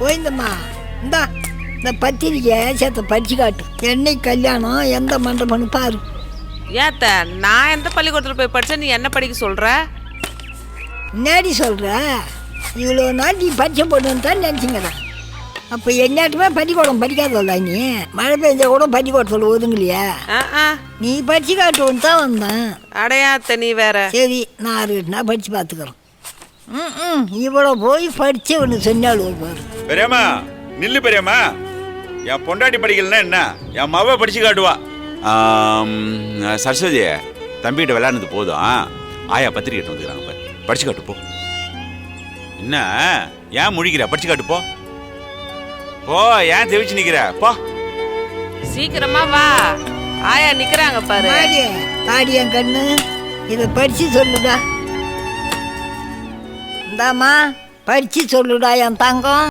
போயிருந்தம்மா இந்தா இந்த பத்திரிக்கை சேர்த்த படிச்சு காட்டு. என்னைக்கு கல்யாணம், எந்த மண்டபம்னு பாரு. ஏத்த நான் எந்த பள்ளிக்கூடத்தில் போய் படித்தேன், நீ என்ன படிக்க சொல்கிற? முன்னாடி சொல்கிற இவ்வளோ நாள் நீ பரிச்சை போட்டுன்னு தான் நினச்சிங்கடா. அப்போ என்னாட்டுமே பள்ளிக்கூடம் படிக்காதல்ல. நீ மழை பெஞ்சா கூட பள்ளிக்கூடத்தில் ஒதுங்கலையா? நீ படிச்சு காட்டுவோன்னு தான் வந்தேன். அடையாத்த நீ வேற. சரி நான் 6 8 நாள் படித்து பார்த்துக்கிறேன். இவ்வளோ போய் படிச்சு ஒன்று சொன்னாலும் பாரு. பெரியம்மா நில்லு பெரியம்மா. என் பொண்டாட்டி படிக்கலன்னா என்ன, என் மவ படிச்சு காட்டுவா. சரஸ்வதி தம்பிகிட்ட விளையாடுனது போதும். ஆயா பத்திரிக்கை வந்துக்கிறாங்க பாரு, படிச்சு காட்டு போ. என்ன ஏன் முழிக்கிற? படிச்சு காட்டு போ. போ, ஏன் தெவிச்சு நிக்கிற? போ சீக்கிரமா வா, ஆயா நிக்கிறாங்க பாரு. பாடி என் கண்ணு, இதை படிச்சு சொல்லுடா. இந்தாம்மா படிச்சு சொல்லுடா என் தங்கம்.